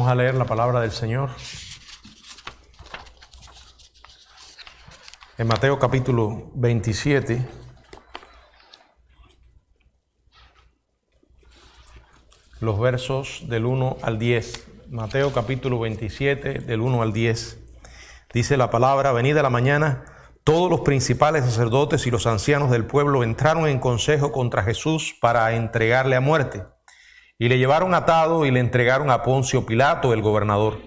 Vamos a leer la palabra del Señor en Mateo capítulo 27, los versos del 1 al 10. Mateo capítulo 27, del 1 al 10. Dice la palabra: venida la mañana, todos los principales sacerdotes y los ancianos del pueblo entraron en consejo contra Jesús para entregarle a muerte. Y le llevaron atado y le entregaron a Poncio Pilato, el gobernador.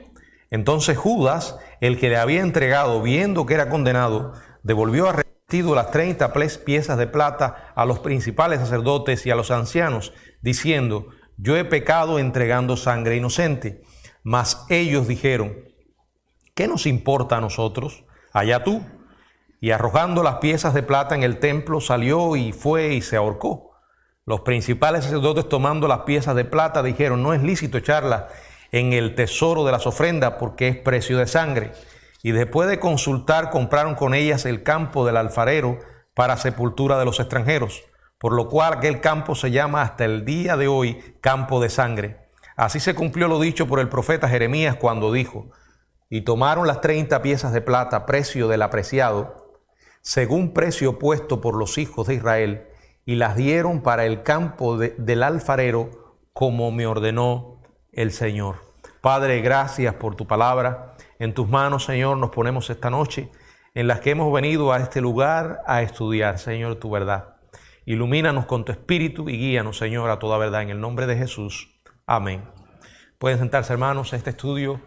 Entonces Judas, el que le había entregado, viendo que era condenado, devolvió arrepentido las 30 piezas de plata a los principales sacerdotes y a los ancianos, diciendo: yo he pecado entregando sangre inocente. Mas ellos dijeron: ¿qué nos importa a nosotros? Allá tú. Y arrojando las piezas de plata en el templo, salió y fue y se ahorcó. Los principales sacerdotes, tomando las piezas de plata, dijeron: no es lícito echarlas en el tesoro de las ofrendas, porque es precio de sangre. Y después de consultar, compraron con ellas el campo del alfarero para sepultura de los extranjeros, por lo cual aquel campo se llama hasta el día de hoy campo de sangre. Así se cumplió lo dicho por el profeta Jeremías cuando dijo: y tomaron las 30 piezas de plata, precio del apreciado, según precio puesto por los hijos de Israel, y las dieron para el campo del alfarero, como me ordenó el Señor. Padre, gracias por tu palabra. En tus manos, Señor, nos ponemos esta noche, en las que hemos venido a este lugar a estudiar, Señor, tu verdad. Ilumínanos con tu espíritu y guíanos, Señor, a toda verdad, en el nombre de Jesús. Amén. Pueden sentarse, hermanos. Este estudio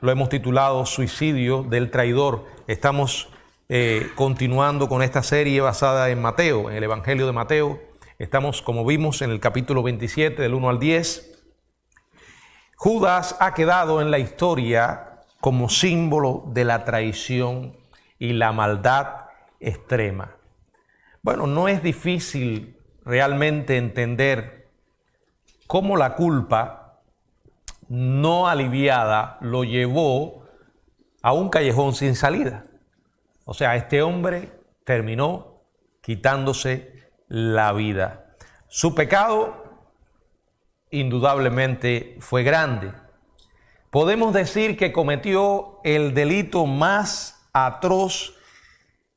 lo hemos titulado Suicidio del Traidor. Estamos continuando con esta serie basada en Mateo, en el Evangelio de Mateo. Estamos, como vimos, en el capítulo 27, del 1 al 10. Judas ha quedado en la historia como símbolo de la traición y la maldad extrema. Bueno, no es difícil realmente entender cómo la culpa no aliviada lo llevó a un callejón sin salida. O sea, este hombre terminó quitándose la vida. Su pecado indudablemente fue grande. Podemos decir que cometió el delito más atroz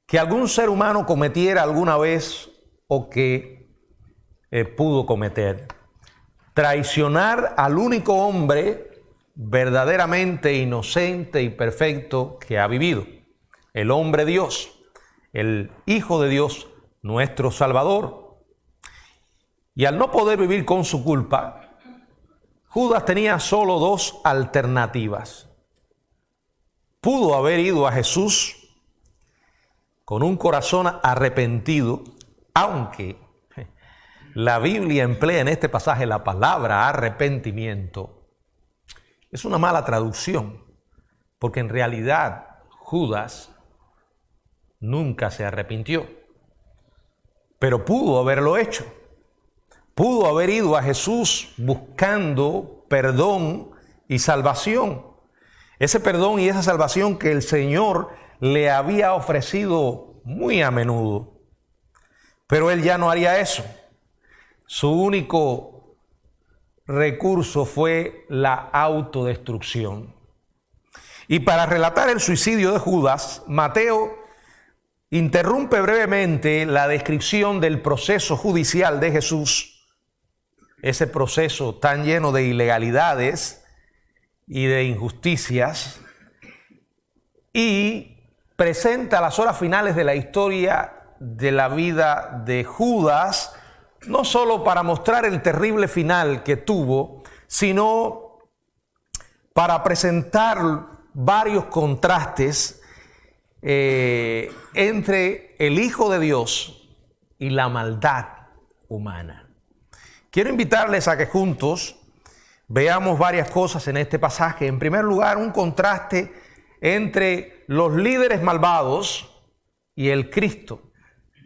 que algún ser humano cometiera alguna vez o que pudo cometer. Traicionar al único hombre verdaderamente inocente y perfecto que ha vivido. El hombre Dios, el Hijo de Dios, nuestro Salvador. Y al no poder vivir con su culpa, Judas tenía solo dos alternativas. Pudo haber ido a Jesús con un corazón arrepentido, aunque la Biblia emplea en este pasaje la palabra arrepentimiento. Es una mala traducción, porque en realidad Judas nunca se arrepintió, pero pudo haberlo hecho. Pudo haber ido a Jesús buscando perdón y salvación. Ese perdón y esa salvación que el Señor le había ofrecido muy a menudo. Pero él ya no haría eso. Su único recurso fue la autodestrucción. Y para relatar el suicidio de Judas, Mateo interrumpe brevemente la descripción del proceso judicial de Jesús, ese proceso tan lleno de ilegalidades y de injusticias, y presenta las horas finales de la historia de la vida de Judas, no solo para mostrar el terrible final que tuvo, sino para presentar varios contrastes entre el Hijo de Dios y la maldad humana. Quiero invitarles a que juntos veamos varias cosas en este pasaje. En primer lugar, un contraste entre los líderes malvados y el Cristo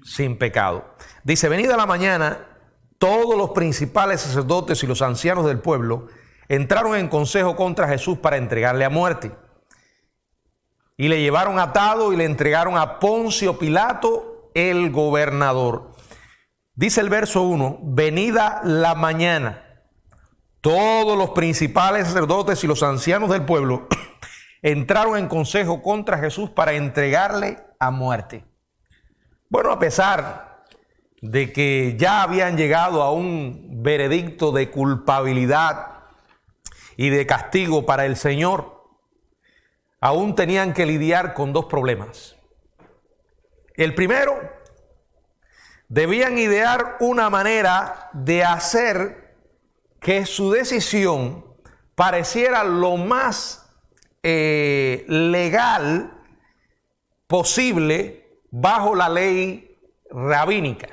sin pecado. Dice: venida la mañana, todos los principales sacerdotes y los ancianos del pueblo entraron en consejo contra Jesús para entregarle a muerte. Y le llevaron atado y le entregaron a Poncio Pilato, el gobernador. Dice el verso 1, venida la mañana, todos los principales sacerdotes y los ancianos del pueblo entraron en consejo contra Jesús para entregarle a muerte. Bueno, a pesar de que ya habían llegado a un veredicto de culpabilidad y de castigo para el Señor, aún tenían que lidiar con dos problemas. El primero, debían idear una manera de hacer que su decisión pareciera lo más legal posible bajo la ley rabínica.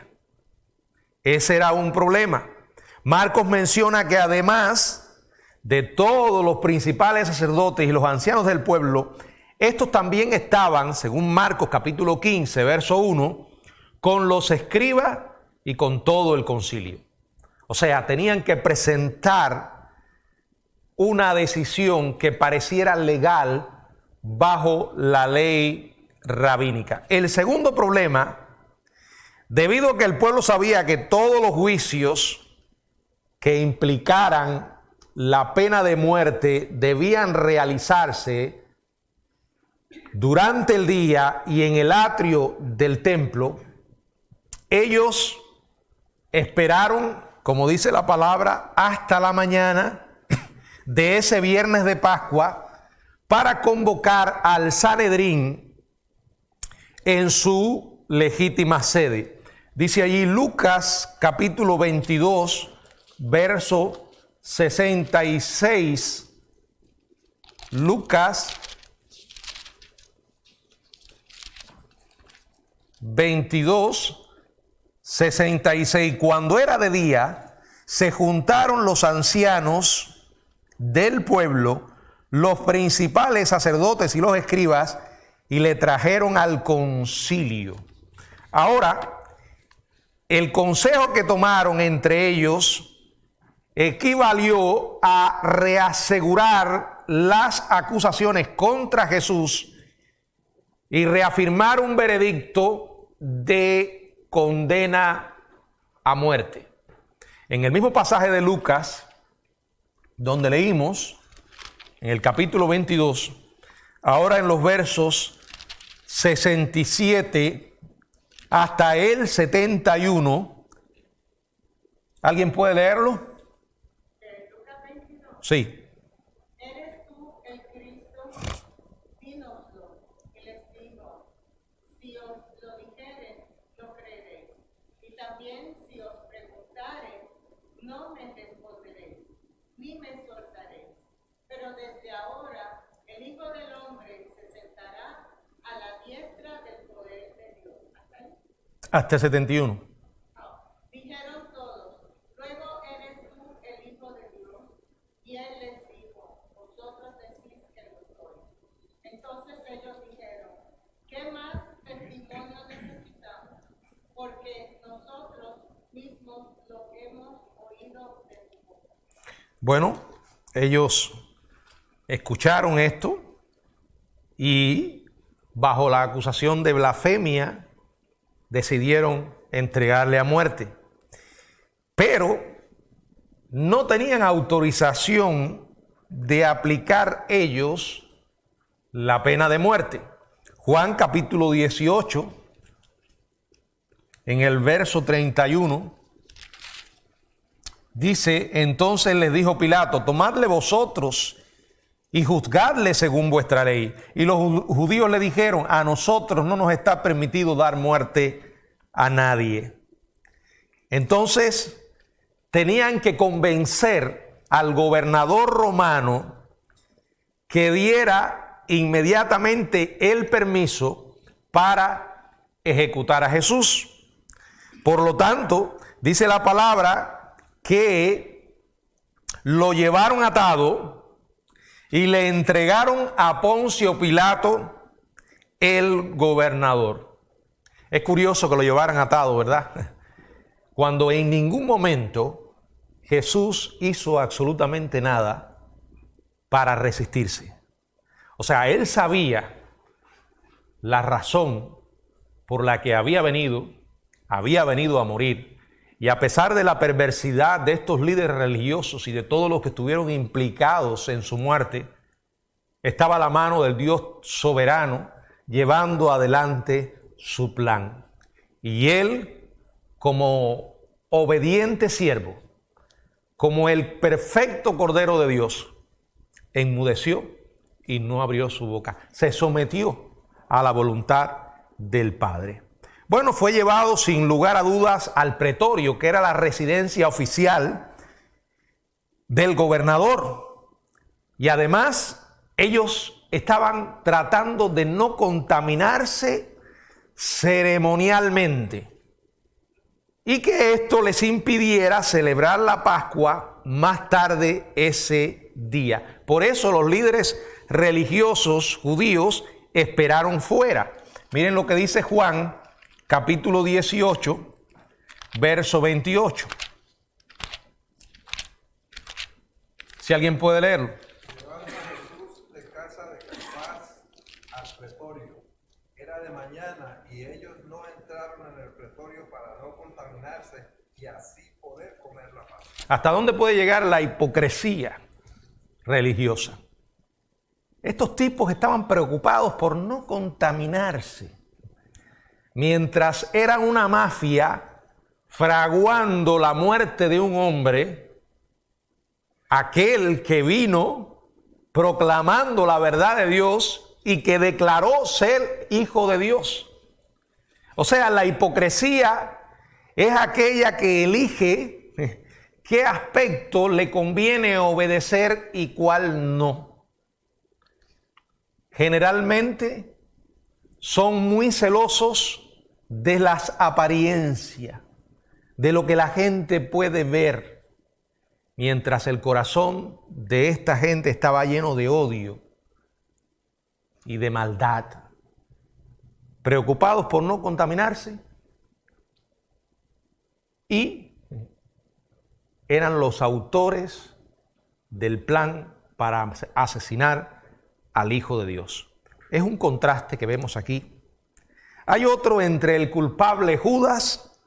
Ese era un problema. Marcos menciona que además de todos los principales sacerdotes y los ancianos del pueblo, estos también estaban, según Marcos capítulo 15, verso 1, con los escribas y con todo el concilio. O sea, tenían que presentar una decisión que pareciera legal bajo la ley rabínica. El segundo problema, debido a que el pueblo sabía que todos los juicios que implicaran la pena de muerte debían realizarse durante el día y en el atrio del templo, ellos esperaron, como dice la palabra, hasta la mañana de ese viernes de Pascua para convocar al Sanedrín en su legítima sede. Dice allí Lucas capítulo 22, verso 66. Lucas 22, 66. Cuando era de día, se juntaron los ancianos del pueblo, los principales sacerdotes y los escribas, y le trajeron al concilio. Ahora, el consejo que tomaron entre ellos equivalió a reasegurar las acusaciones contra Jesús y reafirmar un veredicto de condena a muerte. En el mismo pasaje de Lucas, donde leímos, en el capítulo 22, ahora en los versos 67 hasta el 71, ¿alguien puede leerlo? Lucas 22. Sí. ¿Eres tú el Cristo? Dínoslo. Y les dijo, si os lo dijere, lo creeréis. Y también si os preguntare, no me responderéis, ni me soltaréis. Pero desde ahora el Hijo del Hombre se sentará a la diestra del poder de Dios. Hasta el 71. Dijeron todos, luego eres tú el Hijo de Dios. Y él les dijo, vosotros decís que lo soy. Entonces ellos dijeron, ¿qué más testimonio necesitamos? Porque nosotros mismos lo hemos oído de tu boca. Bueno, ellos escucharon esto y bajo la acusación de blasfemia decidieron entregarle a muerte. Pero no tenían autorización de aplicar ellos la pena de muerte. Juan capítulo 18, en el verso 31, dice, entonces les dijo Pilato, tomadle vosotros y juzgadle según vuestra ley. Y los judíos le dijeron, a nosotros no nos está permitido dar muerte a nadie. Entonces tenían que convencer al gobernador romano que diera inmediatamente el permiso para ejecutar a Jesús. Por lo tanto, dice la palabra que lo llevaron atado y le entregaron a Poncio Pilato, el gobernador. Es curioso que lo llevaran atado, ¿verdad? Cuando en ningún momento Jesús hizo absolutamente nada para resistirse. O sea, él sabía la razón por la que había venido a morir Y a pesar de la perversidad de estos líderes religiosos y de todos los que estuvieron implicados en su muerte, estaba la mano del Dios soberano llevando adelante su plan. Y él, como obediente siervo, como el perfecto Cordero de Dios, enmudeció y no abrió su boca. Se sometió a la voluntad del Padre. Bueno, fue llevado sin lugar a dudas al pretorio, que era la residencia oficial del gobernador. Y además, ellos estaban tratando de no contaminarse ceremonialmente y que esto les impidiera celebrar la Pascua más tarde ese día. Por eso los líderes religiosos judíos esperaron fuera. Miren lo que dice Juan, capítulo 18, verso 28. Si alguien puede leerlo. Llevaron a Jesús de casa de Caifás al pretorio. Era de mañana y ellos no entraron en el pretorio para no contaminarse y así poder comer la Pascua. ¿Hasta dónde puede llegar la hipocresía religiosa? Estos tipos estaban preocupados por no contaminarse, mientras eran una mafia fraguando la muerte de un hombre, aquel que vino proclamando la verdad de Dios y que declaró ser hijo de Dios. O sea, la hipocresía es aquella que elige qué aspecto le conviene obedecer y cuál no. Generalmente son muy celosos de las apariencias, de lo que la gente puede ver, mientras el corazón de esta gente estaba lleno de odio y de maldad, preocupados por no contaminarse, y eran los autores del plan para asesinar al Hijo de Dios. Es un contraste que vemos aquí. Hay otro entre el culpable Judas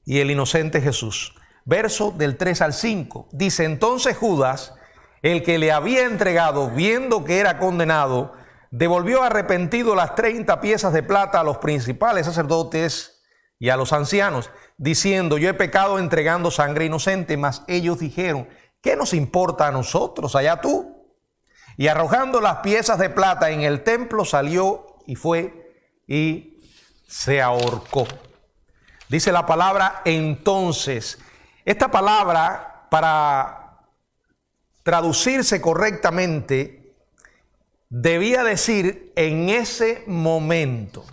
y el inocente Jesús. Verso del 3 al 5. Dice: entonces Judas, el que le había entregado, viendo que era condenado, devolvió arrepentido las 30 piezas de plata a los principales sacerdotes y a los ancianos, diciendo: yo he pecado entregando sangre inocente. Mas ellos dijeron: ¿qué nos importa a nosotros? Allá tú. Y arrojando las piezas de plata en el templo, salió y fue y se ahorcó. Dice la palabra entonces. Esta palabra, para traducirse correctamente, debía decir en ese momento.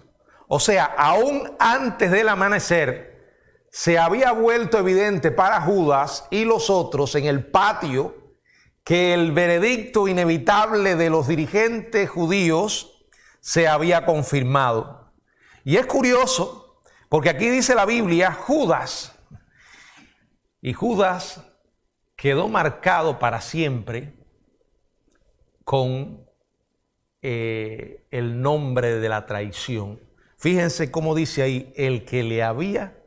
O sea, aún antes del amanecer, se había vuelto evidente para Judas y los otros en el patio que el veredicto inevitable de los dirigentes judíos se había confirmado. Y es curioso, porque aquí dice la Biblia Judas, y Judas quedó marcado para siempre con el nombre de la traición. Fíjense cómo dice ahí: el que le había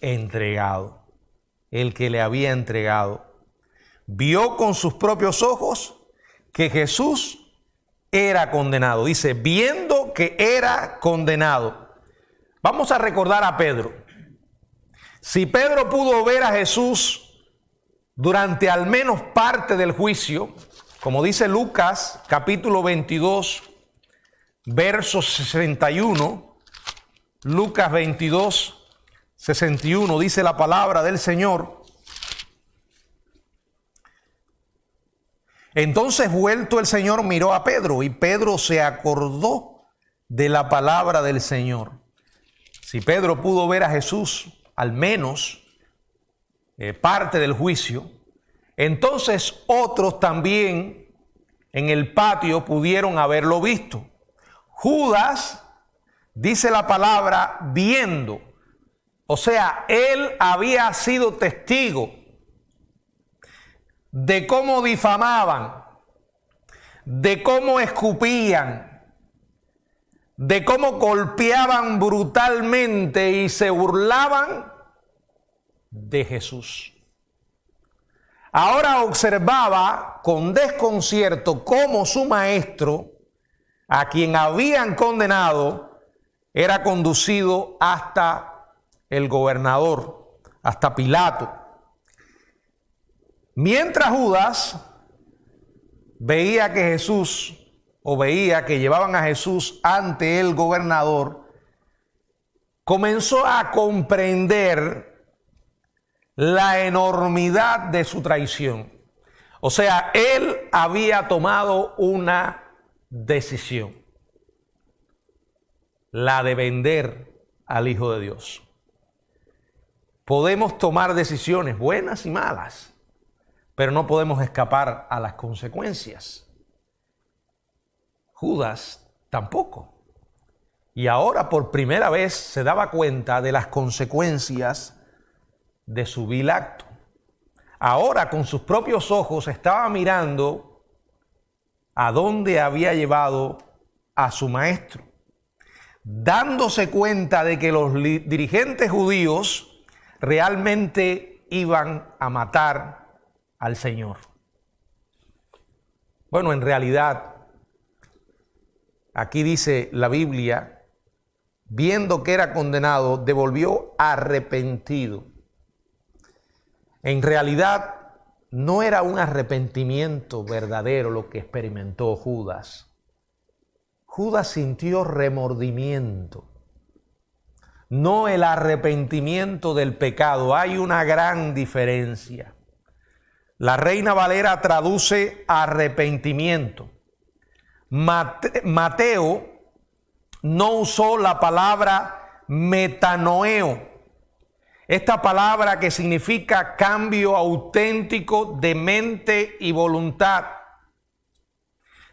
entregado. El que le había entregado. Vio con sus propios ojos que Jesús era condenado. Dice, viendo que era condenado. Vamos a recordar a Pedro. Si Pedro pudo ver a Jesús durante al menos parte del juicio, como dice Lucas capítulo 22, verso 61, Lucas 22, 61, dice la palabra del Señor: entonces vuelto el Señor miró a Pedro y Pedro se acordó de la palabra del Señor. Si Pedro pudo ver a Jesús al menos parte del juicio, entonces otros también en el patio pudieron haberlo visto. Judas, dice la palabra, viendo. O sea, él había sido testigo de cómo difamaban, de cómo escupían, de cómo golpeaban brutalmente y se burlaban de Jesús. Ahora observaba con desconcierto cómo su maestro, a quien habían condenado, era conducido hasta el gobernador, hasta Pilato. Mientras Judas veía que llevaban a Jesús ante el gobernador, comenzó a comprender la enormidad de su traición. O sea, él había tomado una decisión, la de vender al Hijo de Dios. Podemos tomar decisiones buenas y malas, pero no podemos escapar a las consecuencias. Judas tampoco. Y ahora por primera vez se daba cuenta de las consecuencias de su vil acto. Ahora con sus propios ojos estaba mirando a dónde había llevado a su maestro, dándose cuenta de que los dirigentes judíos realmente iban a matar al Señor. Bueno, en realidad, aquí dice la Biblia, viendo que era condenado, devolvió arrepentido. En realidad, no era un arrepentimiento verdadero lo que experimentó Judas. Judas sintió remordimiento, no el arrepentimiento del pecado. Hay una gran diferencia. La Reina Valera traduce arrepentimiento. Mateo no usó la palabra metanoeo. Esta palabra que significa cambio auténtico de mente y voluntad,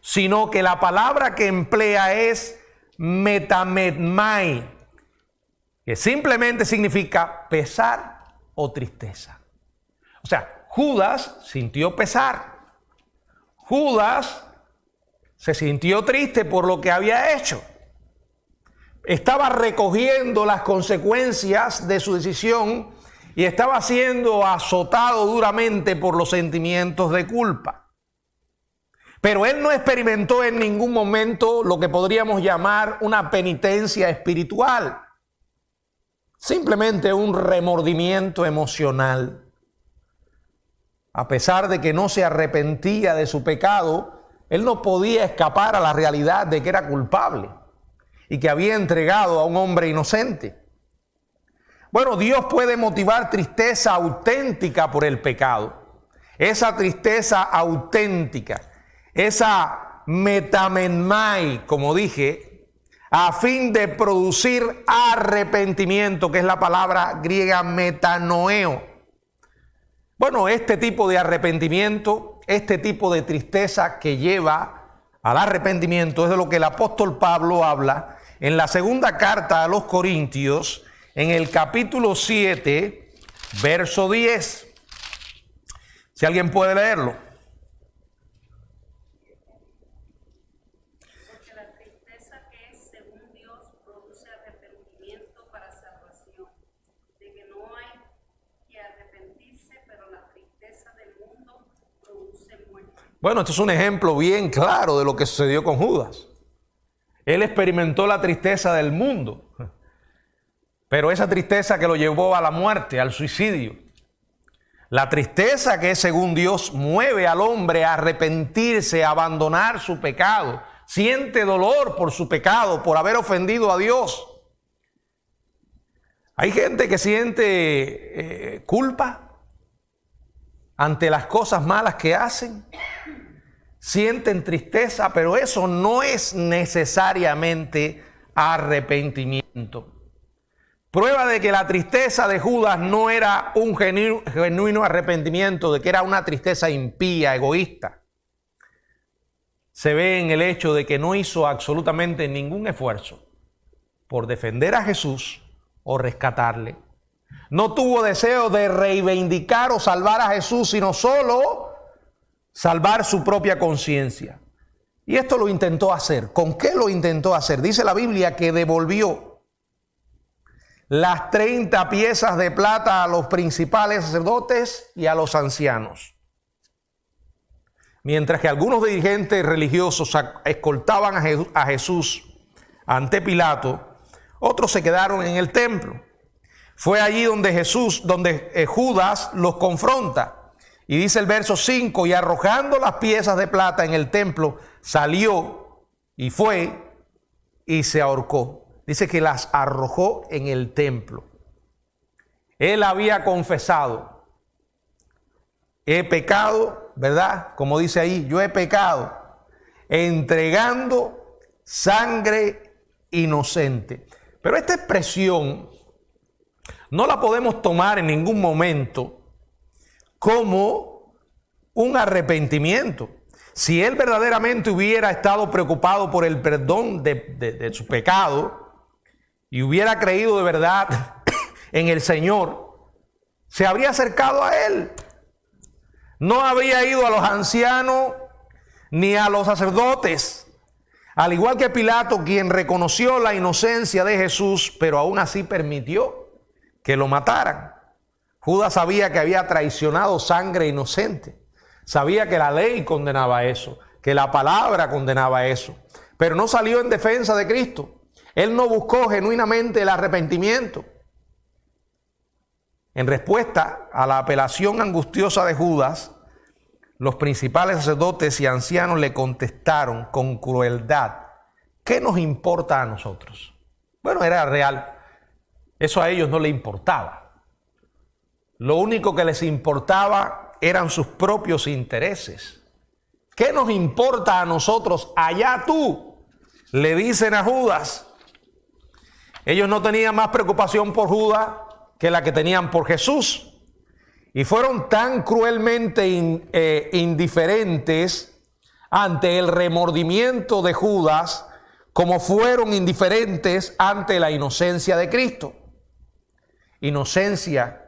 sino que la palabra que emplea es metametmai, que simplemente significa pesar o tristeza. O sea, Judas sintió pesar. Judas se sintió triste por lo que había hecho. Estaba recogiendo las consecuencias de su decisión y estaba siendo azotado duramente por los sentimientos de culpa. Pero él no experimentó en ningún momento lo que podríamos llamar una penitencia espiritual, simplemente un remordimiento emocional. A pesar de que no se arrepentía de su pecado, él no podía escapar a la realidad de que era culpable y que había entregado a un hombre inocente. Bueno, Dios puede motivar tristeza auténtica por el pecado. Esa tristeza auténtica, esa metamenmai, como dije, a fin de producir arrepentimiento, que es la palabra griega metanoeo. Bueno, este tipo de arrepentimiento, este tipo de tristeza que lleva al arrepentimiento es de lo que el apóstol Pablo habla en la segunda carta a los Corintios, en el capítulo 7, verso 10. Si alguien puede leerlo. Porque la tristeza que es según Dios produce arrepentimiento para salvación, de que no hay que arrepentirse, pero la tristeza del mundo produce muerte. Bueno, esto es un ejemplo bien claro de lo que sucedió con Judas. Él experimentó la tristeza del mundo, pero esa tristeza que lo llevó a la muerte, al suicidio. La tristeza que según Dios mueve al hombre a arrepentirse, a abandonar su pecado. Siente dolor por su pecado, por haber ofendido a Dios. Hay gente que siente culpa ante las cosas malas que hacen. Sienten tristeza, pero eso no es necesariamente arrepentimiento. Prueba de que la tristeza de Judas no era un genuino arrepentimiento, de que era una tristeza impía, egoísta, se ve en el hecho de que no hizo absolutamente ningún esfuerzo por defender a Jesús o rescatarle. No tuvo deseo de reivindicar o salvar a Jesús, sino solo salvar su propia conciencia. Y esto lo intentó hacer. ¿Con qué lo intentó hacer? Dice la Biblia que devolvió las 30 piezas de plata a los principales sacerdotes y a los ancianos. Mientras que algunos dirigentes religiosos escoltaban a Jesús ante Pilato, otros se quedaron en el templo. Fue allí donde Judas los confronta. Y dice el verso 5, y arrojando las piezas de plata en el templo, salió y fue y se ahorcó. Dice que las arrojó en el templo. Él había confesado: he pecado, ¿verdad? Como dice ahí, yo he pecado, entregando sangre inocente. Pero esta expresión no la podemos tomar en ningún momento como un arrepentimiento. Si él verdaderamente hubiera estado preocupado por el perdón de su pecado y hubiera creído de verdad en el Señor, se habría acercado a él. No habría ido a los ancianos ni a los sacerdotes. Al igual que Pilato, quien reconoció la inocencia de Jesús, pero aún así permitió que lo mataran. Judas sabía que había traicionado sangre inocente. Sabía que la ley condenaba eso, que la palabra condenaba eso. Pero no salió en defensa de Cristo. Él no buscó genuinamente el arrepentimiento. En respuesta a la apelación angustiosa de Judas, los principales sacerdotes y ancianos le contestaron con crueldad: ¿qué nos importa a nosotros? Bueno, era real. Eso a ellos no les importaba. Lo único que les importaba eran sus propios intereses. ¿Qué nos importa a nosotros? Allá tú, le dicen a Judas. Ellos no tenían más preocupación por Judas que la que tenían por Jesús. Y fueron tan cruelmente indiferentes ante el remordimiento de Judas como fueron indiferentes ante la inocencia de Cristo. Inocencia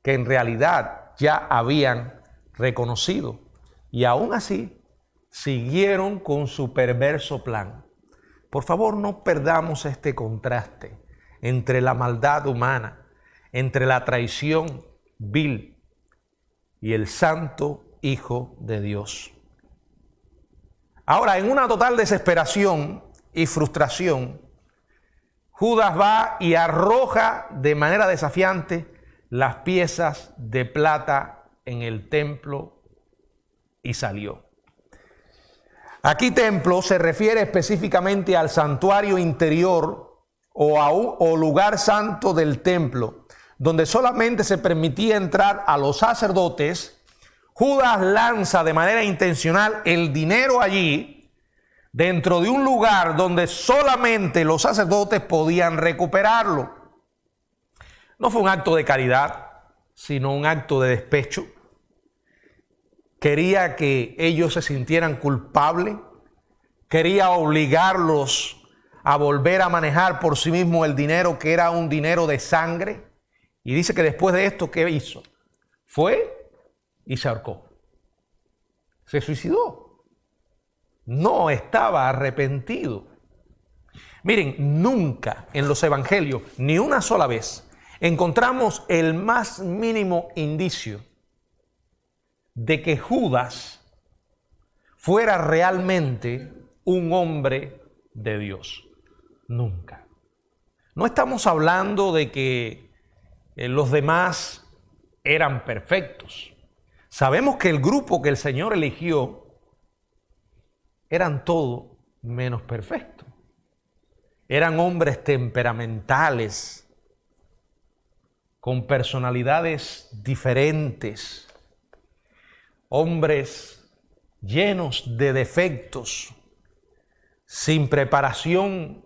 que en realidad ya habían reconocido. Y aún así siguieron con su perverso plan. Por favor, no perdamos este contraste entre la maldad humana, entre la traición vil y el santo Hijo de Dios. Ahora, en una total desesperación y frustración, Judas va y arroja de manera desafiante las piezas de plata en el templo y salió. Aquí templo se refiere específicamente al santuario interior o lugar santo del templo, donde solamente se permitía entrar a los sacerdotes. Judas lanza de manera intencional el dinero allí, dentro de un lugar donde solamente los sacerdotes podían recuperarlo. No fue un acto de caridad, sino un acto de despecho. Quería que ellos se sintieran culpables, quería obligarlos a volver a manejar por sí mismo el dinero, que era un dinero de sangre. Y dice que después de esto, ¿qué hizo? Fue y se ahorcó. Se suicidó. No estaba arrepentido. Miren, nunca en los evangelios, ni una sola vez, encontramos el más mínimo indicio de que Judas fuera realmente un hombre de Dios. Nunca. No estamos hablando de que los demás eran perfectos. Sabemos que el grupo que el Señor eligió eran todo menos perfectos. Eran hombres temperamentales, con personalidades diferentes, hombres llenos de defectos, sin preparación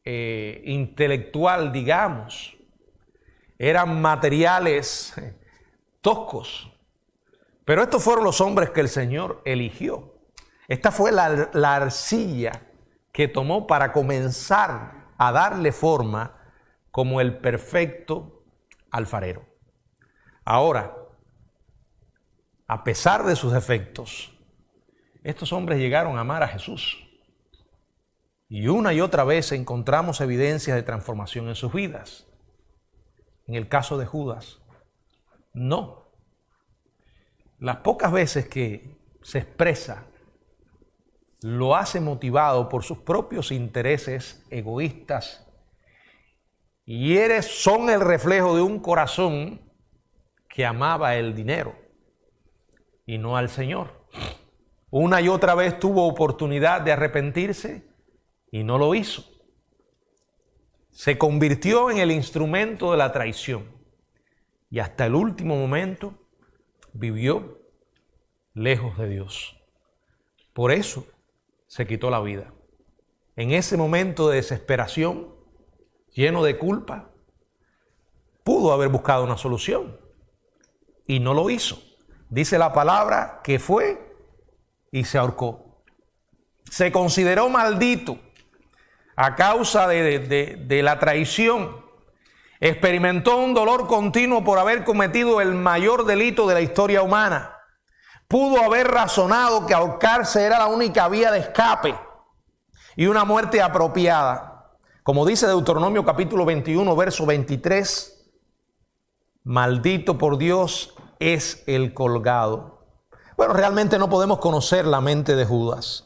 intelectual, digamos. Eran materiales toscos. Pero estos fueron los hombres que el Señor eligió. Esta fue la arcilla que tomó para comenzar a darle forma como el perfecto alfarero. Ahora, a pesar de sus defectos, estos hombres llegaron a amar a Jesús. Y una y otra vez encontramos evidencias de transformación en sus vidas. En el caso de Judas, no. Las pocas veces que se expresa, lo hace motivado por sus propios intereses egoístas y son el reflejo de un corazón que amaba el dinero y no al Señor. Una y otra vez tuvo oportunidad de arrepentirse y no lo hizo. Se convirtió en el instrumento de la traición y hasta el último momento vivió lejos de Dios. Por eso se quitó la vida. En ese momento de desesperación, lleno de culpa, pudo haber buscado una solución y no lo hizo. Dice la palabra que fue y se ahorcó. Se consideró maldito a causa de la traición. Experimentó un dolor continuo por haber cometido el mayor delito de la historia humana. Pudo haber razonado que ahorcarse era la única vía de escape y una muerte apropiada. Como dice Deuteronomio capítulo 21, verso 23, maldito por Dios es el colgado. Bueno, realmente no podemos conocer la mente de Judas,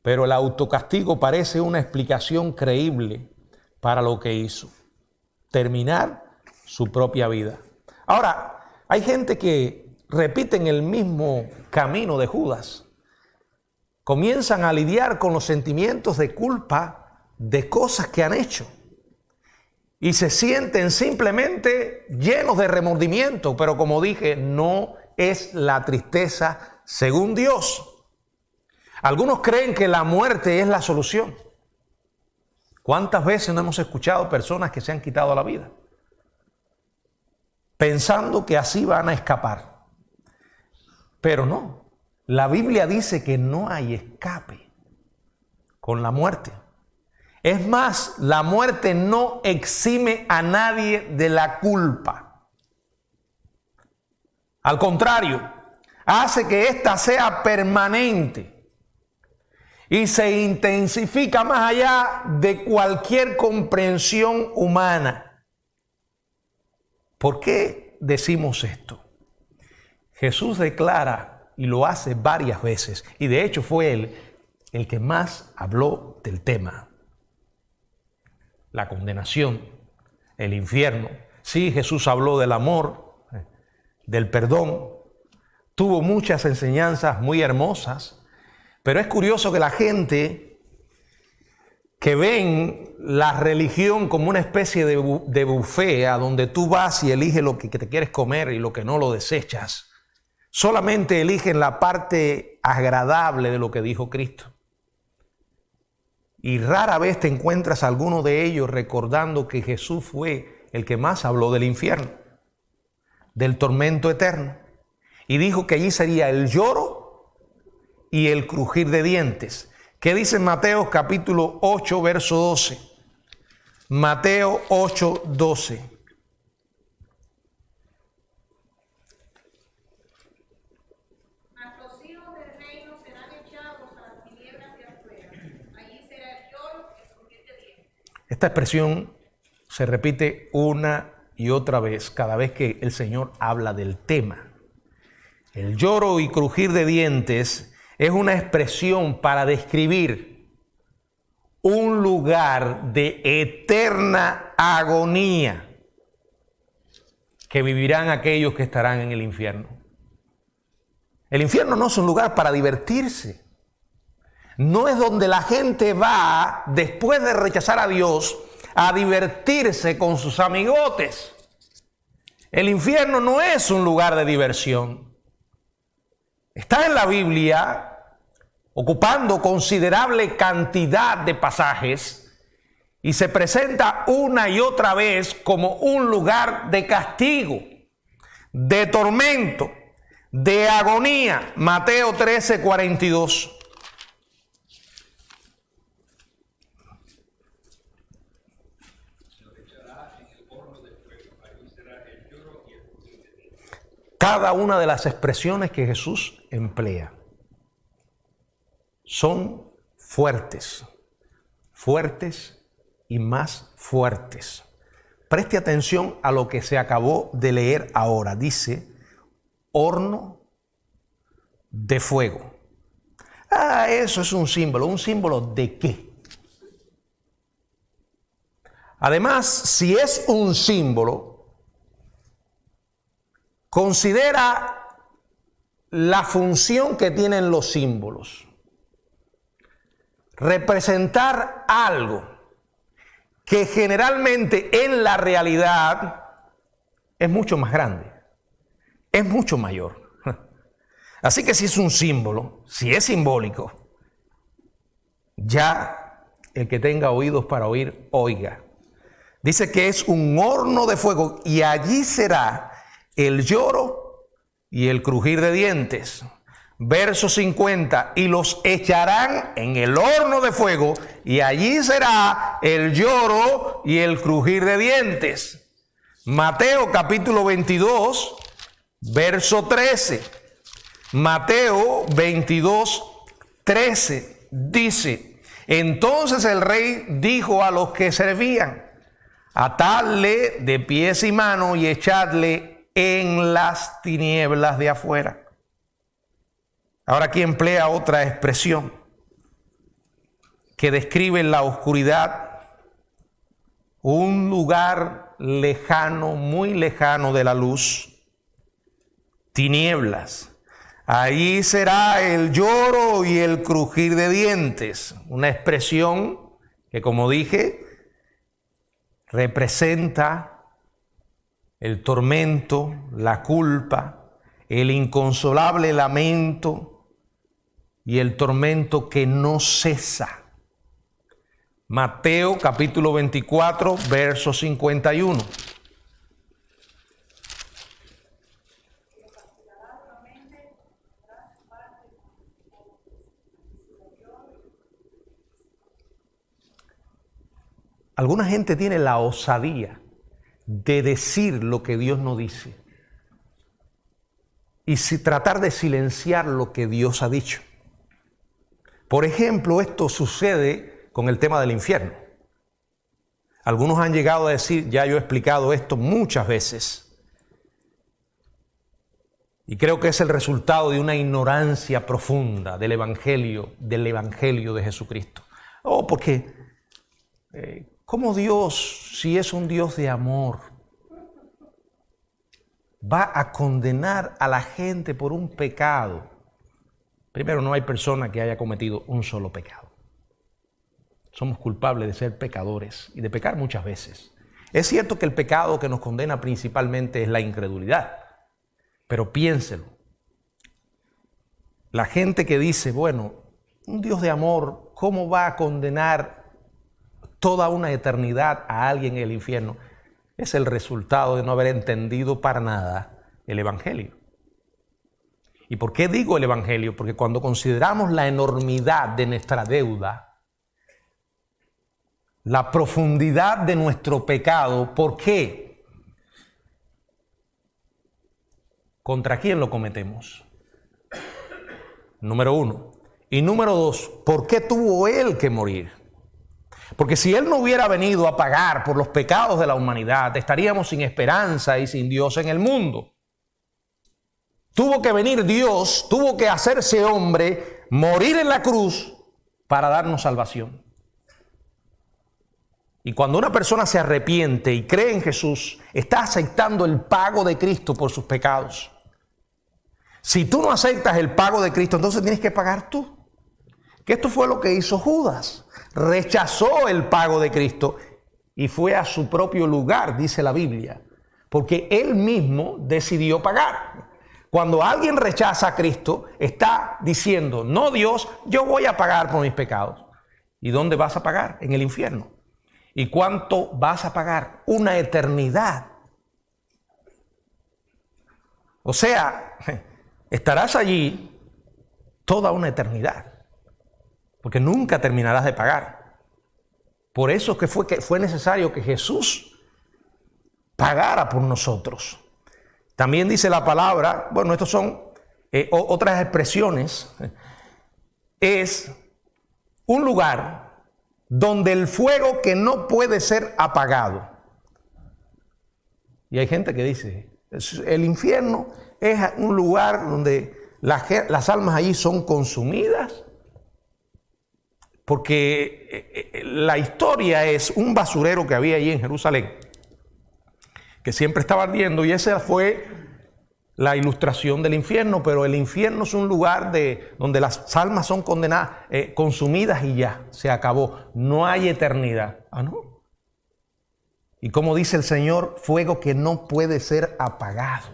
pero el autocastigo parece una explicación creíble para lo que hizo: terminar su propia vida. Ahora, hay gente que repiten el mismo camino de Judas. Comienzan a lidiar con los sentimientos de culpa de cosas que han hecho y se sienten simplemente llenos de remordimiento, pero como dije, no es la tristeza según Dios. Algunos creen que la muerte es la solución. ¿Cuántas veces no hemos escuchado personas que se han quitado la vida pensando que así van a escapar? Pero no, la Biblia dice que no hay escape con la muerte. Es más, la muerte no exime a nadie de la culpa. Al contrario, hace que ésta sea permanente y se intensifica más allá de cualquier comprensión humana. ¿Por qué decimos esto? Jesús declara, y lo hace varias veces, y de hecho fue él el que más habló del tema: la condenación, el infierno. Sí, Jesús habló del amor, del perdón, tuvo muchas enseñanzas muy hermosas, pero es curioso que la gente que ven la religión como una especie de buffet a donde tú vas y eliges lo que te quieres comer y lo que no lo desechas, solamente eligen la parte agradable de lo que dijo Cristo. Y rara vez te encuentras a alguno de ellos recordando que Jesús fue el que más habló del infierno, del tormento eterno. Y dijo que allí sería el lloro y el crujir de dientes. ¿Qué dice Mateo capítulo 8, verso 12? Mateo 8, 12. Esta expresión se repite una y otra vez cada vez que el Señor habla del tema. El lloro y crujir de dientes es una expresión para describir un lugar de eterna agonía que vivirán aquellos que estarán en el infierno. El infierno no es un lugar para divertirse. No es donde la gente va, después de rechazar a Dios, a divertirse con sus amigotes. El infierno no es un lugar de diversión. Está en la Biblia, ocupando considerable cantidad de pasajes, y se presenta una y otra vez como un lugar de castigo, de tormento, de agonía. Mateo 13, 42. Cada una de las expresiones que Jesús emplea son fuertes, fuertes y más fuertes. Preste atención a lo que se acabó de leer ahora. Dice, horno de fuego. Eso es un símbolo. ¿Un símbolo de qué? Además, si es un símbolo, considera la función que tienen los símbolos. Representar algo que generalmente en la realidad es mucho más grande, es mucho mayor. Así que si es un símbolo, si es simbólico, ya el que tenga oídos para oír, oiga. Dice que es un horno de fuego y allí será el lloro y el crujir de dientes. Verso 50, y los echarán en el horno de fuego y allí será el lloro y el crujir de dientes. Mateo capítulo 22, verso 13. Mateo 22, 13 dice, entonces el rey dijo a los que servían, atadle de pies y manos y echadle en las tinieblas de afuera. Ahora aquí emplea otra expresión que describe la oscuridad, un lugar lejano, muy lejano de la luz, tinieblas. Ahí será el lloro y el crujir de dientes, una expresión que, como dije, representa el tormento, la culpa, el inconsolable lamento y el tormento que no cesa. Mateo capítulo 24, verso 51. Alguna gente tiene la osadía de decir lo que Dios no dice y tratar de silenciar lo que Dios ha dicho. Por ejemplo, esto sucede con el tema del infierno. Algunos han llegado a decir, ya yo he explicado esto muchas veces, y creo que es el resultado de una ignorancia profunda del Evangelio de Jesucristo. Porque ¿cómo Dios, si es un Dios de amor, va a condenar a la gente por un pecado? Primero, no hay persona que haya cometido un solo pecado. Somos culpables de ser pecadores y de pecar muchas veces. Es cierto que el pecado que nos condena principalmente es la incredulidad, pero piénselo. La gente que dice, bueno, un Dios de amor, ¿cómo va a condenar toda una eternidad a alguien en el infierno? Es el resultado de no haber entendido para nada el Evangelio. ¿Y por qué digo el Evangelio? Porque cuando consideramos la enormidad de nuestra deuda, la profundidad de nuestro pecado, ¿por qué? ¿Contra quién lo cometemos? Número 1. Y número 2, ¿por qué tuvo Él que morir? Porque si Él no hubiera venido a pagar por los pecados de la humanidad, estaríamos sin esperanza y sin Dios en el mundo. Tuvo que venir Dios, tuvo que hacerse hombre, morir en la cruz para darnos salvación. Y cuando una persona se arrepiente y cree en Jesús, está aceptando el pago de Cristo por sus pecados. Si tú no aceptas el pago de Cristo, entonces tienes que pagar tú. Que esto fue lo que hizo Judas. Rechazó el pago de Cristo y fue a su propio lugar, dice la Biblia, porque él mismo decidió pagar. Cuando alguien rechaza a Cristo, está diciendo, no Dios, yo voy a pagar por mis pecados. ¿Y dónde vas a pagar? En el infierno. ¿Y cuánto vas a pagar? Una eternidad. O sea, estarás allí toda una eternidad, porque nunca terminarás de pagar. Por eso que fue necesario que Jesús pagara por nosotros. También dice la palabra, bueno, estos son otras expresiones, es un lugar donde el fuego que no puede ser apagado. Y hay gente que dice, el infierno es un lugar donde las almas allí son consumidas, porque la historia es un basurero que había allí en Jerusalén, que siempre estaba ardiendo, y esa fue la ilustración del infierno. Pero el infierno es un lugar donde las almas son condenadas, consumidas, y ya, se acabó, no hay eternidad. Ah, no. Y como dice el Señor, fuego que no puede ser apagado,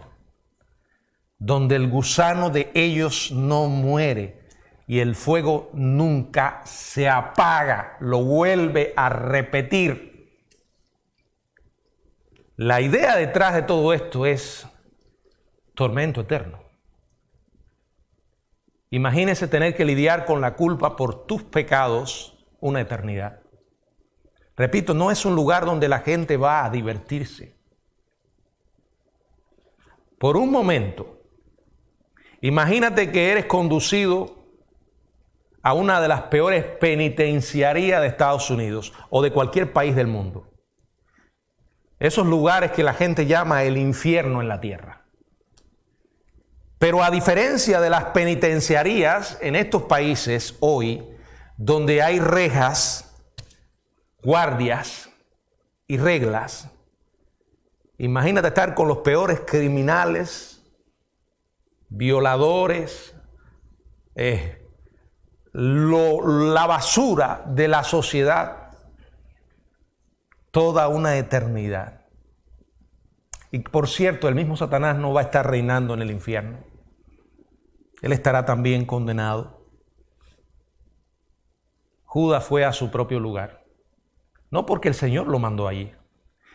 donde el gusano de ellos no muere y el fuego nunca se apaga, lo vuelve a repetir. La idea detrás de todo esto es tormento eterno. Imagínese tener que lidiar con la culpa por tus pecados una eternidad. Repito, no es un lugar donde la gente va a divertirse. Por un momento, imagínate que eres conducido a una de las peores penitenciarías de Estados Unidos o de cualquier país del mundo. Esos lugares que la gente llama el infierno en la tierra. Pero a diferencia de las penitenciarías en estos países hoy, donde hay rejas, guardias y reglas, imagínate estar con los peores criminales, violadores, la basura de la sociedad, toda una eternidad. Y por cierto, el mismo Satanás no va a estar reinando en el infierno. Él estará también condenado. Judas fue a su propio lugar. No porque el Señor lo mandó allí,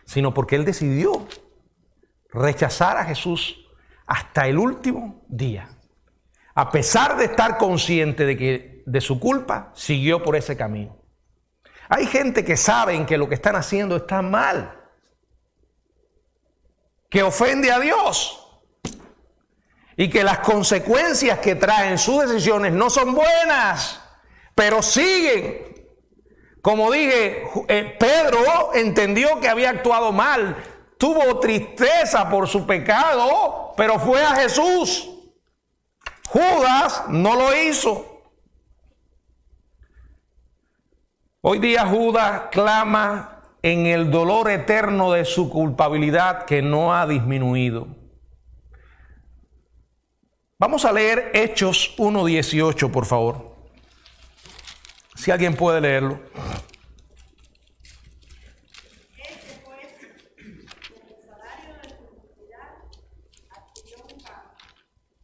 sino porque él decidió rechazar a Jesús hasta el último día. A pesar de estar consciente de su culpa, siguió por ese camino. Hay gente que saben que lo que están haciendo está mal, que ofende a Dios y que las consecuencias que traen sus decisiones no son buenas, pero siguen. Como dije, Pedro entendió que había actuado mal, tuvo tristeza por su pecado, pero fue a Jesús. Judas no lo hizo. Hoy día Judas clama en el dolor eterno de su culpabilidad que no ha disminuido. Vamos a leer Hechos 1:18, por favor. Si alguien puede leerlo. Este pues, con el salario de su iniquidad, adquirió un campo,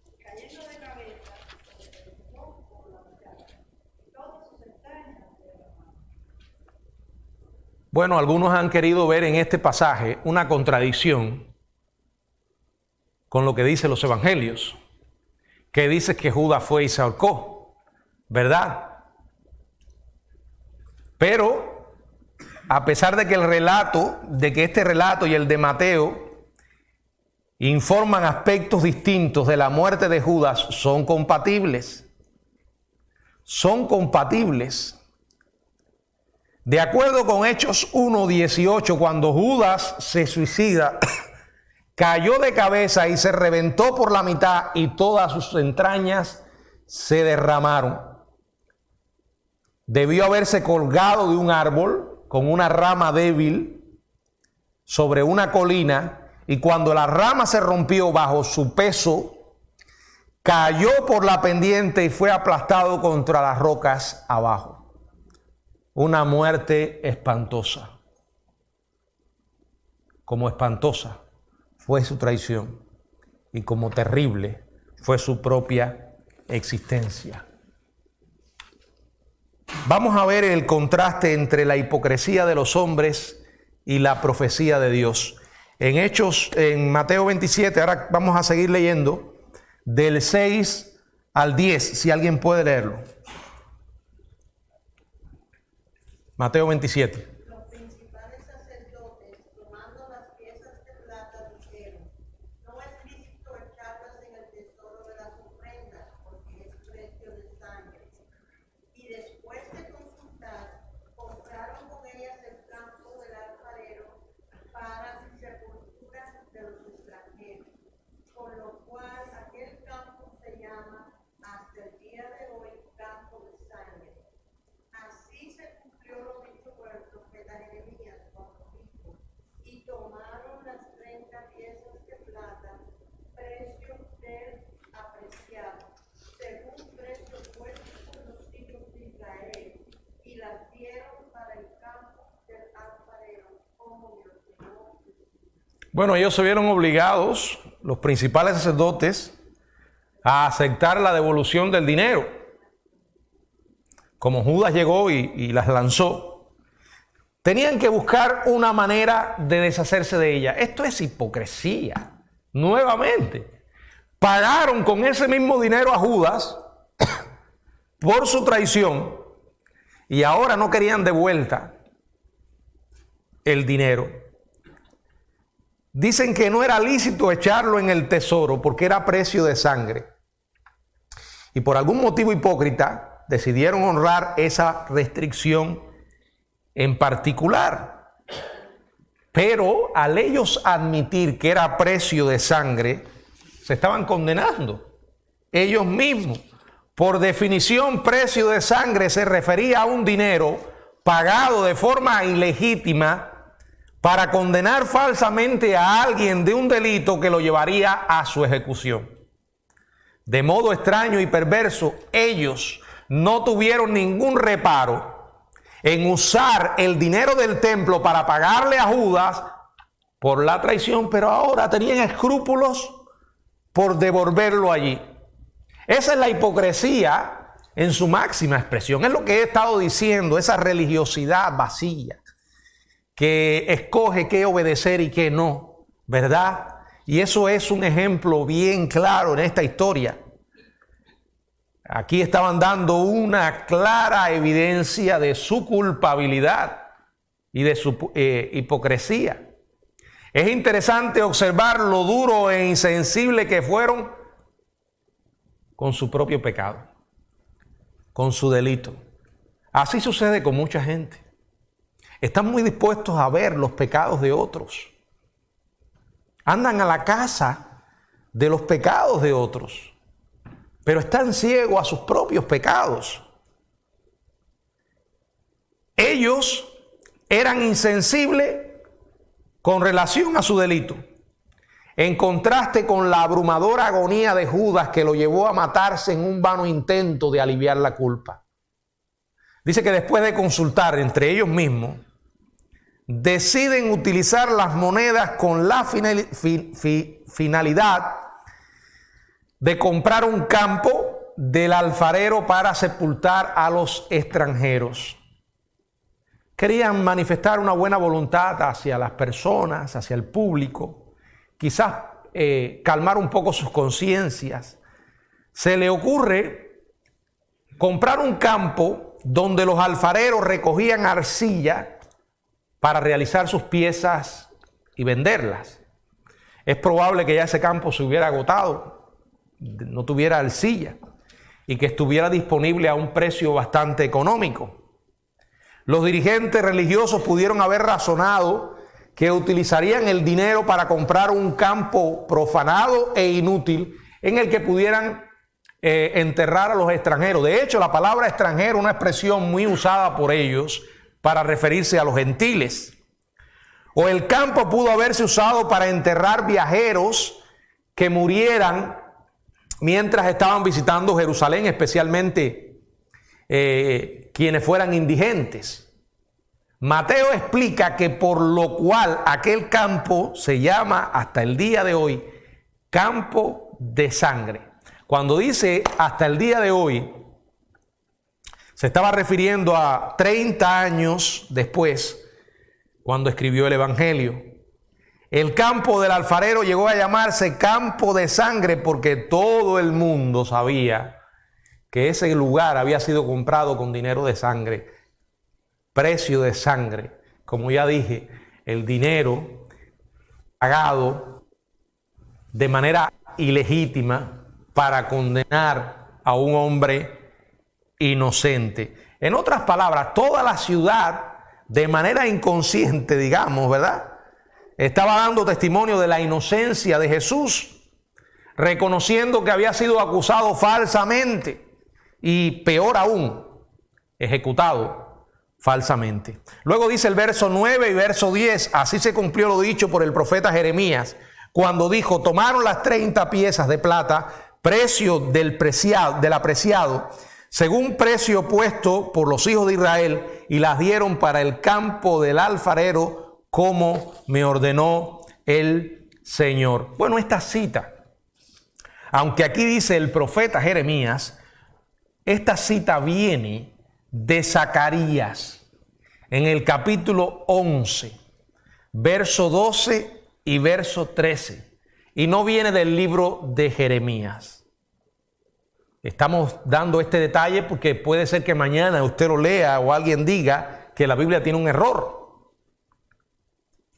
y cayendo de cabeza, se derrumbó por la muchacha, y todas sus entrañas se derramaron. Bueno, algunos han querido ver en este pasaje una contradicción con lo que dicen los evangelios, que dice que Judas fue y se ahorcó, ¿verdad? Pero, a pesar de que este relato y el de Mateo informan aspectos distintos de la muerte de Judas, son compatibles. Son compatibles. De acuerdo con Hechos 1:18, cuando Judas se suicida, cayó de cabeza y se reventó por la mitad y todas sus entrañas se derramaron. Debió haberse colgado de un árbol con una rama débil sobre una colina, y cuando la rama se rompió bajo su peso, cayó por la pendiente y fue aplastado contra las rocas abajo. Una muerte espantosa. Como espantosa fue su traición y como terrible fue su propia existencia. Vamos a ver el contraste entre la hipocresía de los hombres y la profecía de Dios. En Mateo 27, ahora vamos a seguir leyendo del 6 al 10, si alguien puede leerlo. Mateo 27. Los principales sacerdotes, tomando las piezas de plata, dijeron: no es lícito echarlas en el tesoro de las ofrendas, porque es precio de sangre. Y después de consultar, compraron Bueno, ellos se vieron obligados, los principales sacerdotes, a aceptar la devolución del dinero. Como Judas llegó y las lanzó, tenían que buscar una manera de deshacerse de ella. Esto es hipocresía. Nuevamente, pagaron con ese mismo dinero a Judas por su traición y ahora no querían de vuelta el dinero. Dicen que no era lícito echarlo en el tesoro porque era precio de sangre. Y por algún motivo hipócrita decidieron honrar esa restricción en particular. Pero al ellos admitir que era precio de sangre, se estaban condenando ellos mismos. Por definición, precio de sangre se refería a un dinero pagado de forma ilegítima para condenar falsamente a alguien de un delito que lo llevaría a su ejecución. De modo extraño y perverso, ellos no tuvieron ningún reparo en usar el dinero del templo para pagarle a Judas por la traición, pero ahora tenían escrúpulos por devolverlo allí. Esa es la hipocresía en su máxima expresión. Es lo que he estado diciendo, esa religiosidad vacía que escoge qué obedecer y qué no, ¿verdad? Y eso es un ejemplo bien claro en esta historia. Aquí estaban dando una clara evidencia de su culpabilidad y de su hipocresía. Es interesante observar lo duro e insensible que fueron con su propio pecado, con su delito. Así sucede con mucha gente. Están muy dispuestos a ver los pecados de otros. Andan a la caza de los pecados de otros, pero están ciegos a sus propios pecados. Ellos eran insensibles con relación a su delito, en contraste con la abrumadora agonía de Judas que lo llevó a matarse en un vano intento de aliviar la culpa. Dice que después de consultar entre ellos mismos, deciden utilizar las monedas con la finalidad de comprar un campo del alfarero para sepultar a los extranjeros. Querían manifestar una buena voluntad hacia las personas, hacia el público, quizás calmar un poco sus conciencias. Se le ocurre comprar un campo donde los alfareros recogían arcilla para realizar sus piezas y venderlas. Es probable que ya ese campo se hubiera agotado, no tuviera arcilla y que estuviera disponible a un precio bastante económico. Los dirigentes religiosos pudieron haber razonado que utilizarían el dinero para comprar un campo profanado e inútil en el que pudieran enterrar a los extranjeros. De hecho, la palabra extranjero es una expresión muy usada por ellos para referirse a los gentiles. O el campo pudo haberse usado para enterrar viajeros que murieran mientras estaban visitando Jerusalén, especialmente quienes fueran indigentes. Mateo explica que por lo cual aquel campo se llama hasta el día de hoy campo de sangre. Cuando dice hasta el día de hoy, se estaba refiriendo a 30 años después, cuando escribió el Evangelio. El campo del alfarero llegó a llamarse campo de sangre porque todo el mundo sabía que ese lugar había sido comprado con dinero de sangre, precio de sangre. Como ya dije, el dinero pagado de manera ilegítima para condenar a un hombre inocente. En otras palabras, toda la ciudad, de manera inconsciente, digamos, ¿verdad?, estaba dando testimonio de la inocencia de Jesús, reconociendo que había sido acusado falsamente y, peor aún, ejecutado falsamente. Luego dice el verso 9 y verso 10, así se cumplió lo dicho por el profeta Jeremías, cuando dijo: tomaron las 30 piezas de plata, precio del apreciado, según precio puesto por los hijos de Israel, y las dieron para el campo del alfarero, como me ordenó el Señor. Bueno, esta cita, aunque aquí dice el profeta Jeremías, esta cita viene de Zacarías en el capítulo 11, verso 12 y verso 13, y no viene del libro de Jeremías. Estamos dando este detalle porque puede ser que mañana usted lo lea o alguien diga que la Biblia tiene un error.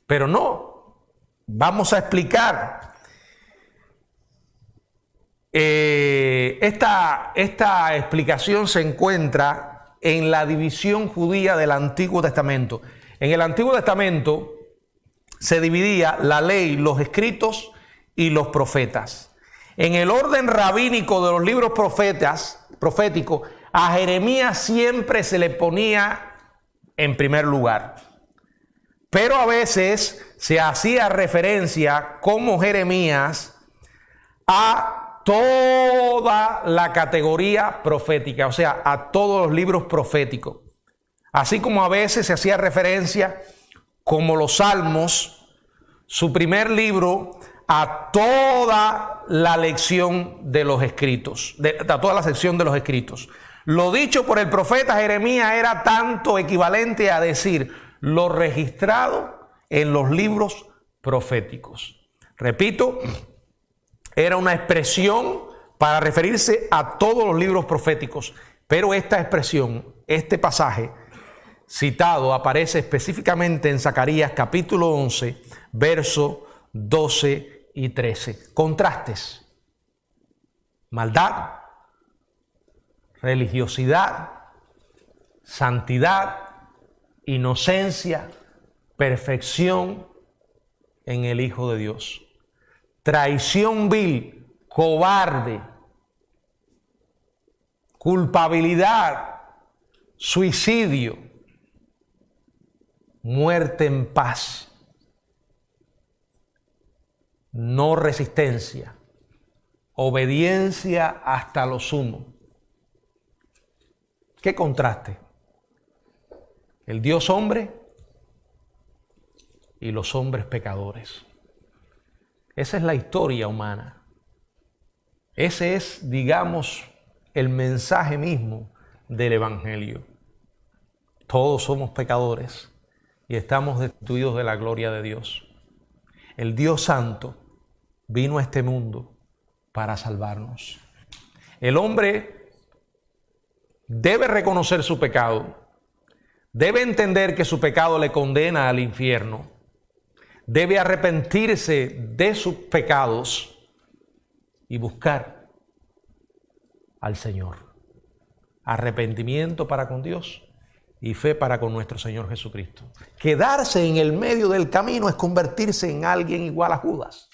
Pero no, vamos a explicar. Esta explicación se encuentra en la división judía del Antiguo Testamento. En el Antiguo Testamento se dividía la ley, los escritos y los profetas. En el orden rabínico de los libros proféticos, a Jeremías siempre se le ponía en primer lugar. Pero a veces se hacía referencia como Jeremías a toda la categoría profética, o sea, a todos los libros proféticos. Así como a veces se hacía referencia como los Salmos, su primer libro, a toda la lección de los escritos, a toda la sección de los escritos. Lo dicho por el profeta Jeremías era tanto equivalente a decir lo registrado en los libros proféticos. Repito, era una expresión para referirse a todos los libros proféticos, pero esta expresión, este pasaje citado aparece específicamente en Zacarías capítulo 11, verso 12 y 13. Contrastes: maldad, religiosidad, santidad, inocencia, perfección en el Hijo de Dios. Traición vil, cobarde, culpabilidad, suicidio, muerte en paz, no resistencia, obediencia hasta lo sumo. ¿Qué contraste? El Dios hombre y los hombres pecadores. Esa es la historia humana. Ese es, digamos, el mensaje mismo del Evangelio. Todos somos pecadores y estamos destituidos de la gloria de Dios. El Dios Santo vino a este mundo para salvarnos. El hombre debe reconocer su pecado, debe entender que su pecado le condena al infierno, debe arrepentirse de sus pecados y buscar al Señor. Arrepentimiento para con Dios y fe para con nuestro Señor Jesucristo. Quedarse en el medio del camino es convertirse en alguien igual a Judas.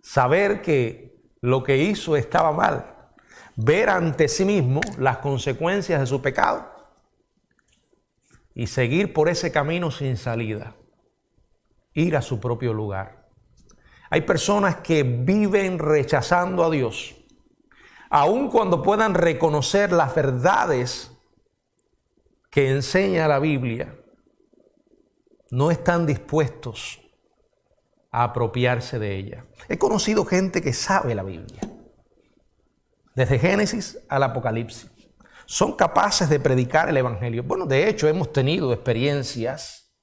Saber que lo que hizo estaba mal, ver ante sí mismo las consecuencias de su pecado y seguir por ese camino sin salida, ir a su propio lugar. Hay personas que viven rechazando a Dios, aun cuando puedan reconocer las verdades que enseña la Biblia, no están dispuestos a apropiarse de ella. He conocido gente que sabe la Biblia, desde Génesis al Apocalipsis. Son capaces de predicar el Evangelio. Bueno, de hecho, hemos tenido experiencias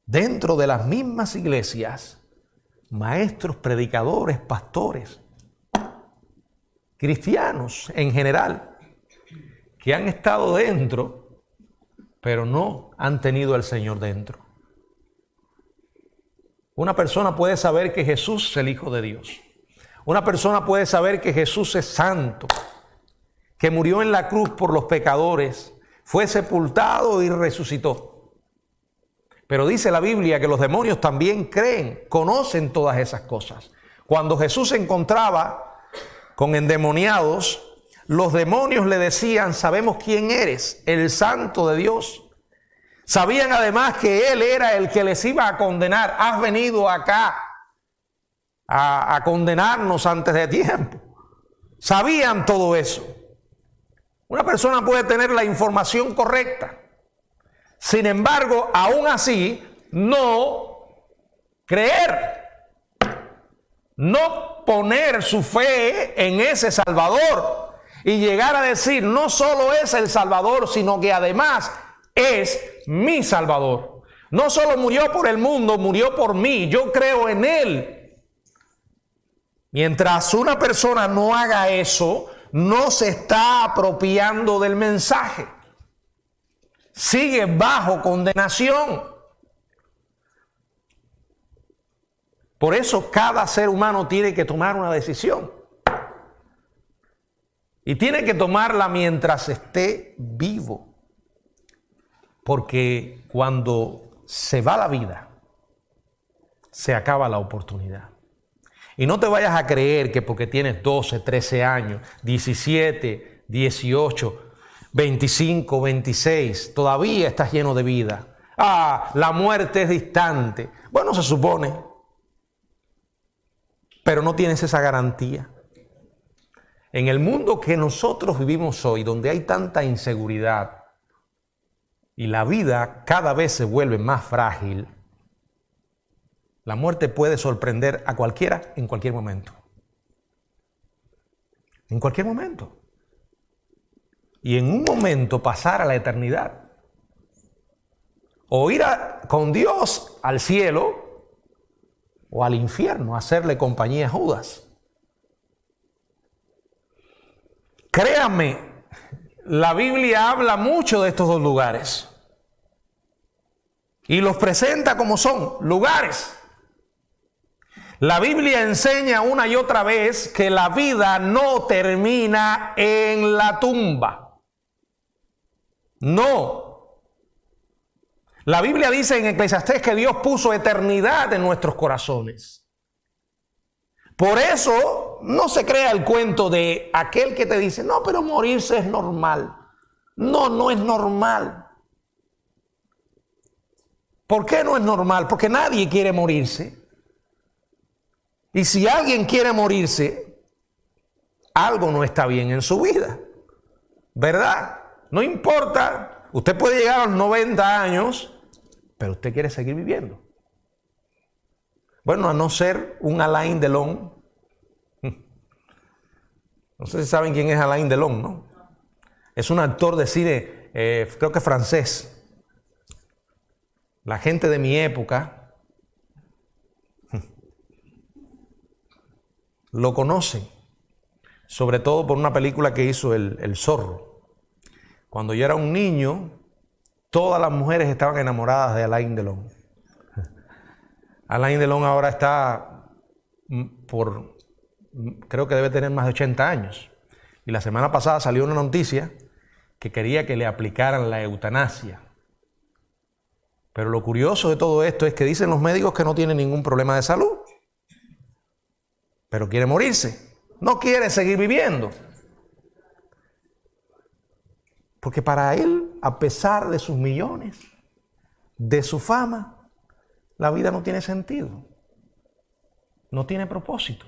dentro de las mismas iglesias, maestros, predicadores, pastores, cristianos en general, que han estado dentro, pero no han tenido al Señor dentro. Una persona puede saber que Jesús es el Hijo de Dios. Una persona puede saber que Jesús es santo, que murió en la cruz por los pecadores, fue sepultado y resucitó. Pero dice la Biblia que los demonios también creen, conocen todas esas cosas. Cuando Jesús se encontraba con endemoniados, los demonios le decían: sabemos quién eres, el Santo de Dios. Sabían además que Él era el que les iba a condenar. Has venido acá a condenarnos antes de tiempo. Sabían todo eso. Una persona puede tener la información correcta. Sin embargo, aún así, no Creer. No poner su fe en ese Salvador y llegar a decir, no solo es el Salvador, sino que además es mi Salvador. No solo murió por el mundo, murió por mí. Yo creo en Él. Mientras una persona no haga eso, no se está apropiando del mensaje. Sigue bajo condenación. Por eso cada ser humano tiene que tomar una decisión. Y tiene que tomarla mientras esté vivo. Porque cuando se va la vida, se acaba la oportunidad. Y no te vayas a creer que porque tienes 12, 13 años, 17, 18, 25, 26, todavía estás lleno de vida. La muerte es distante. Bueno, se supone. Pero no tienes esa garantía. En el mundo que nosotros vivimos hoy, donde hay tanta inseguridad y la vida cada vez se vuelve más frágil, la muerte puede sorprender a cualquiera en cualquier momento. En cualquier momento. Y en un momento pasar a la eternidad. O ir con Dios al cielo o al infierno, a hacerle compañía a Judas. Créanme, la Biblia habla mucho de estos dos lugares. Y los presenta como son, lugares. La Biblia enseña una y otra vez que la vida no termina en la tumba. No. La Biblia dice en Eclesiastés que Dios puso eternidad en nuestros corazones. Por eso no se crea el cuento de aquel que te dice, no, pero morirse es normal. No, no es normal. ¿Por qué no es normal? Porque nadie quiere morirse. Y si alguien quiere morirse, algo no está bien en su vida. ¿Verdad? No importa. Usted puede llegar a los 90 años, pero usted quiere seguir viviendo. Bueno, a no ser un Alain Delon. No sé si saben quién es Alain Delon, ¿no? Es un actor de cine, creo que francés. La gente de mi época lo conoce, sobre todo por una película que hizo El Zorro. Cuando yo era un niño, todas las mujeres estaban enamoradas de Alain Delon. Alain Delon ahora está creo que debe tener más de 80 años. Y la semana pasada salió una noticia que quería que le aplicaran la eutanasia. Pero lo curioso de todo esto es que dicen los médicos que no tiene ningún problema de salud. Pero quiere morirse. No quiere seguir viviendo. Porque para él, a pesar de sus millones, de su fama, la vida no tiene sentido. No tiene propósito.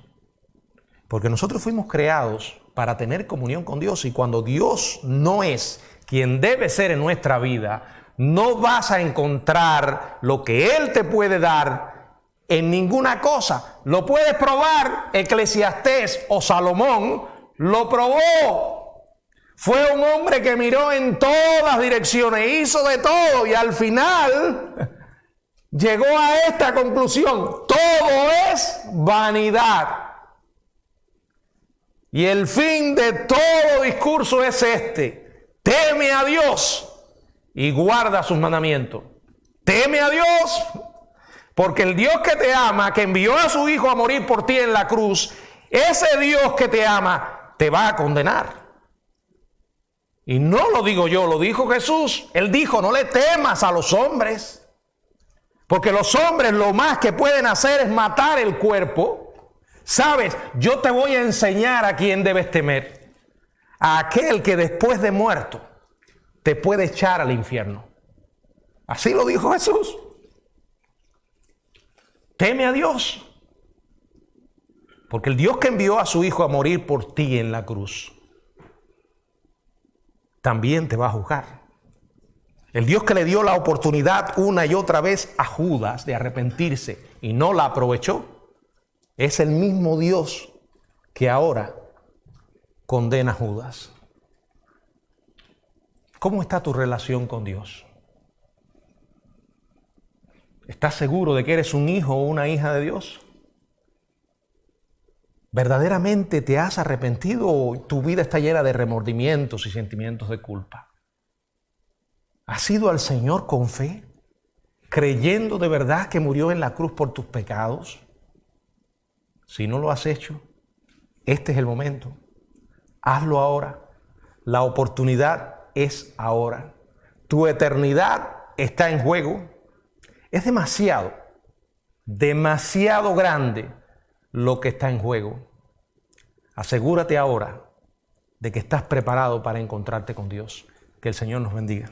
Porque nosotros fuimos creados para tener comunión con Dios. Y cuando Dios no es quien debe ser en nuestra vida, no vas a encontrar lo que Él te puede dar en ninguna cosa. Lo puedes probar. Eclesiastés o Salomón lo probó. Fue un hombre que miró en todas direcciones, hizo de todo y al final llegó a esta conclusión: todo es vanidad. Y el fin de todo discurso es este: teme a Dios y guarda sus mandamientos. Teme a Dios, porque el Dios que te ama, que envió a su Hijo a morir por ti en la cruz, ese Dios que te ama te va a condenar. Y no lo digo yo, lo dijo Jesús. Él dijo: no le temas a los hombres, porque los hombres lo más que pueden hacer es matar el cuerpo. ¿Sabes? Yo te voy a enseñar a quién debes temer. A aquel que después de muerto te puede echar al infierno. Así lo dijo Jesús. Teme a Dios. Porque el Dios que envió a su Hijo a morir por ti en la cruz, también te va a juzgar. El Dios que le dio la oportunidad una y otra vez a Judas de arrepentirse y no la aprovechó, es el mismo Dios que ahora condena a Judas. ¿Cómo está tu relación con Dios? ¿Estás seguro de que eres un hijo o una hija de Dios? ¿Verdaderamente te has arrepentido o tu vida está llena de remordimientos y sentimientos de culpa? ¿Has ido al Señor con fe, creyendo de verdad que murió en la cruz por tus pecados? Si no lo has hecho, este es el momento. Hazlo ahora. La oportunidad es ahora. Tu eternidad está en juego. Es demasiado grande lo que está en juego. Asegúrate ahora de que estás preparado para encontrarte con Dios. Que el Señor nos bendiga.